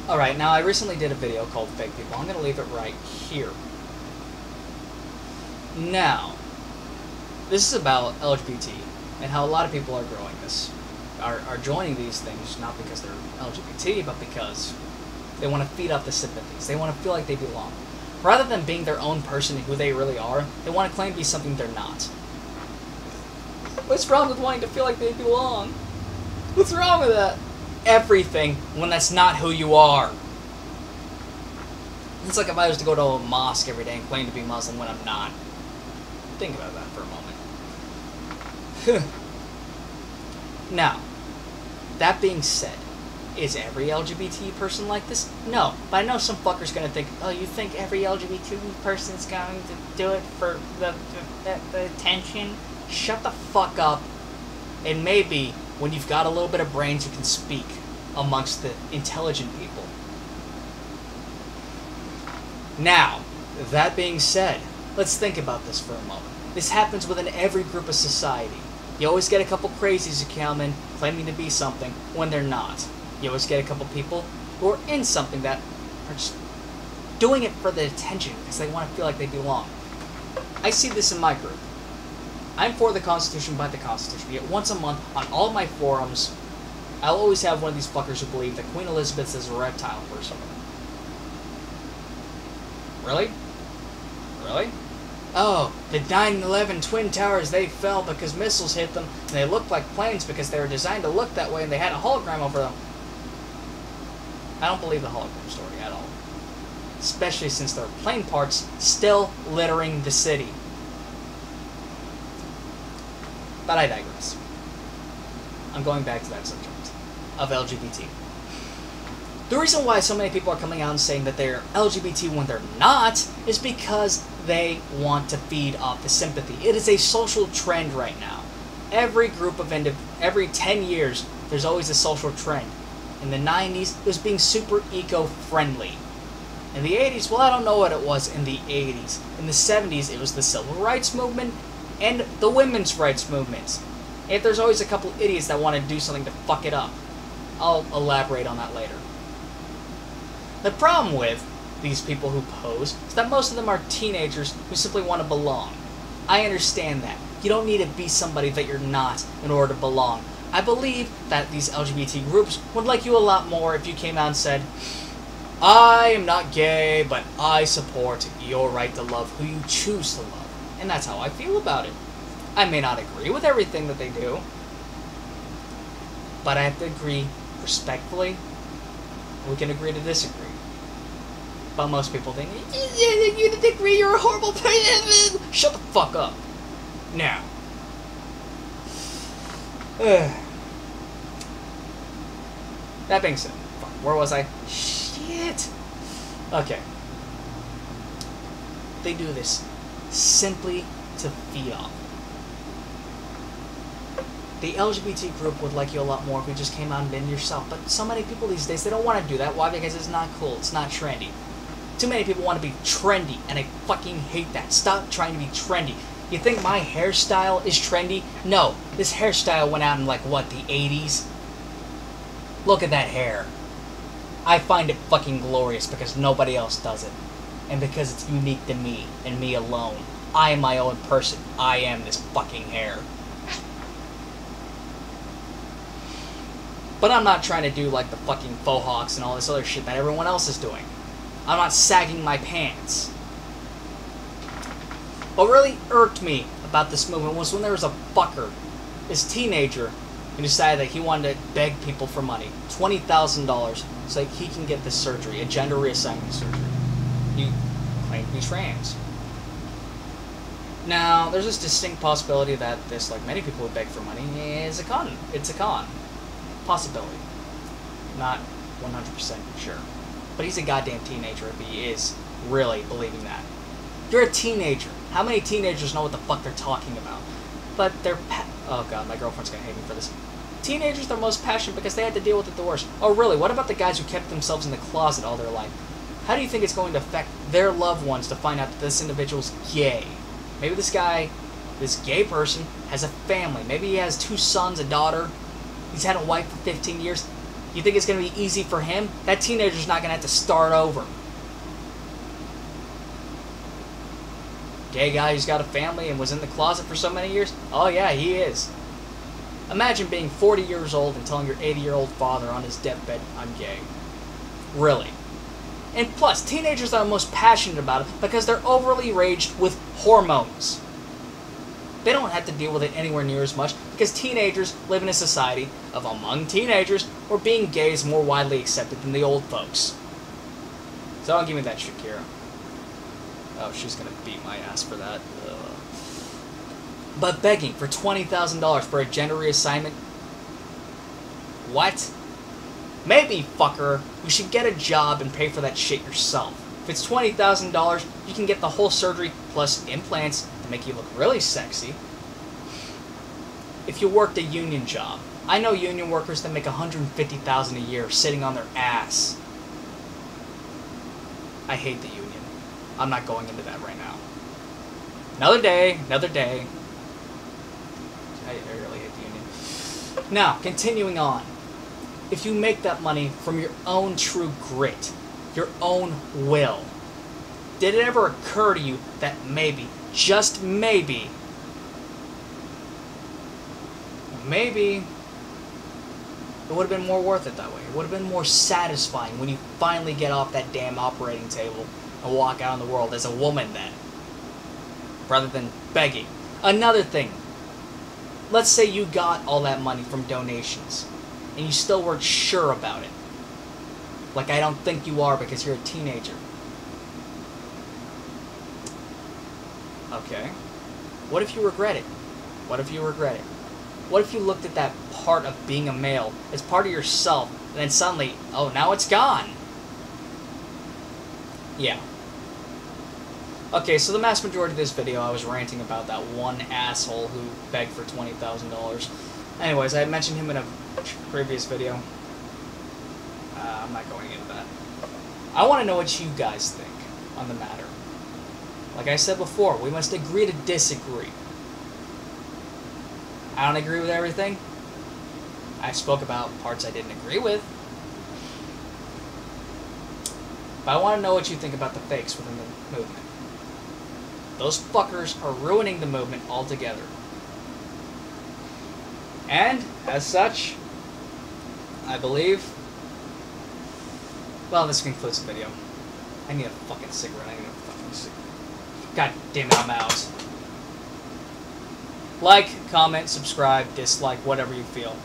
Alright, now I recently did a video called Fake People. I'm going to leave it right here. Now, this is about LGBT and how a lot of people are growing this. Are joining these things not because they're LGBT, but because they want to feed off the sympathies. They want to feel like they belong. Rather than being their own person and who they really are, they want to claim to be something they're not. What's wrong with wanting to feel like they belong? What's wrong with that? Everything when that's not who you are. It's like if I was to go to a mosque every day and claim to be Muslim when I'm not. Think about that for a moment. Now, that being said, is every LGBT person like this? No, but I know some fucker's gonna think, oh, you think every LGBT person's going to do it for the attention? Shut the fuck up. And maybe, when you've got a little bit of brains, you can speak amongst the intelligent people. Now, that being said, let's think about this for a moment. This happens within every group of society. You always get a couple crazies who come in claiming to be something when they're not. You always get a couple people who are in something that are just doing it for the attention because they want to feel like they belong. I see this in my group. I'm for the Constitution by the Constitution. Yet once a month, on all of my forums, I'll always have one of these fuckers who believe that Queen Elizabeth is a reptile person. Really? Really? Oh, the 9/11 Twin Towers, they fell because missiles hit them, and they looked like planes because they were designed to look that way, and they had a hologram over them. I don't believe the hologram story at all. Especially since there are plane parts still littering the city. But I digress. I'm going back to that subject of LGBT. The reason why so many people are coming out and saying that they're LGBT when they're not is because they want to feed off the sympathy. It is a social trend right now. Every 10 years, there's always a social trend. In the 90s, it was being super eco-friendly. In the 80s, well, I don't know what it was in the 80s. In the 70s, it was the civil rights movement and the women's rights movement. If there's always a couple idiots that want to do something to fuck it up. I'll elaborate on that later. The problem with these people who pose is that most of them are teenagers who simply want to belong. I understand that. You don't need to be somebody that you're not in order to belong. I believe that these LGBT groups would like you a lot more if you came out and said, I am not gay, but I support your right to love who you choose to love. And that's how I feel about it. I may not agree with everything that they do, but I have to agree respectfully. We can agree to disagree. But most people think, you didn't agree, you're a horrible person. Shut the fuck up. Now. That being said, fuck, where was I? Shit. Okay. They do this simply to feed off. The LGBT group would like you a lot more if you just came out and been yourself. But so many people these days, they don't want to do that. Why? Because it's not cool. It's not trendy. Too many people want to be trendy, and I fucking hate that. Stop trying to be trendy. You think my hairstyle is trendy? No. This hairstyle went out in, like, what, the 80s? Look at that hair. I find it fucking glorious because nobody else does it. And because it's unique to me, and me alone. I am my own person. I am this fucking hair. But I'm not trying to do, like, the fucking faux hawks and all this other shit that everyone else is doing. I'm not sagging my pants. What really irked me about this movement was when there was a fucker, this teenager, who decided that he wanted to beg people for money. $20,000 so that he can get this surgery, a gender reassignment surgery. He claimed to be trans. Now, there's this distinct possibility that this, like many people who beg for money, is a con. It's a con. Possibility. Not 100% sure. But he's a goddamn teenager if he is really believing that. You're a teenager. How many teenagers know what the fuck they're talking about? But they're oh god, my girlfriend's gonna hate me for this. Teenagers are most passionate because they had to deal with it the worst. Oh really, what about the guys who kept themselves in the closet all their life? How do you think it's going to affect their loved ones to find out that this individual's gay? Maybe this guy, this gay person, has a family. Maybe he has 2 sons, a daughter. He's had a wife for 15 years. You think it's going to be easy for him? That teenager's not going to have to start over. Gay guy who's got a family and was in the closet for so many years? Oh yeah, he is. Imagine being 40 years old and telling your 80-year-old father on his deathbed, I'm gay. Really. And plus, teenagers are the most passionate about it because they're overly raged with hormones. They don't have to deal with it anywhere near as much because teenagers live in a society of, among teenagers, where being gay is more widely accepted than the old folks. So don't give me that shit, Kira. Oh, she's gonna beat my ass for that. Ugh. But begging for $20,000 for a gender reassignment? What? Maybe, fucker, you should get a job and pay for that shit yourself. If it's $20,000, you can get the whole surgery plus implants to make you look really sexy. If you worked a union job, I know union workers that make $150,000 a year sitting on their ass. I hate the union. I'm not going into that right now. Another day, another day. I really hate the union. Now, continuing on. If you make that money from your own true grit, your own will, did it ever occur to you that maybe, just maybe, it would have been more worth it that way? It would have been more satisfying when you finally get off that damn operating table and walk out in the world as a woman then, rather than begging. Another thing, let's say you got all that money from donations, and you still weren't sure about it. Like I don't think you are because you're a teenager. Okay. What if you regret it? What if you regret it? What if you looked at that part of being a male as part of yourself, and then suddenly, oh, now it's gone? Yeah. Okay, so the vast majority of this video I was ranting about that one asshole who begged for $20,000. Anyways, I had mentioned him in a previous video. I'm not going into that. I want to know what you guys think on the matter. Like I said before, we must agree to disagree. I don't agree with everything. I spoke about parts I didn't agree with. But I want to know what you think about the fakes within the movement. Those fuckers are ruining the movement altogether. And, as such, I believe... Well, this concludes the video. I need a fucking cigarette. I need a fucking cigarette. God damn it, I'm out. Like, comment, subscribe, dislike, whatever you feel.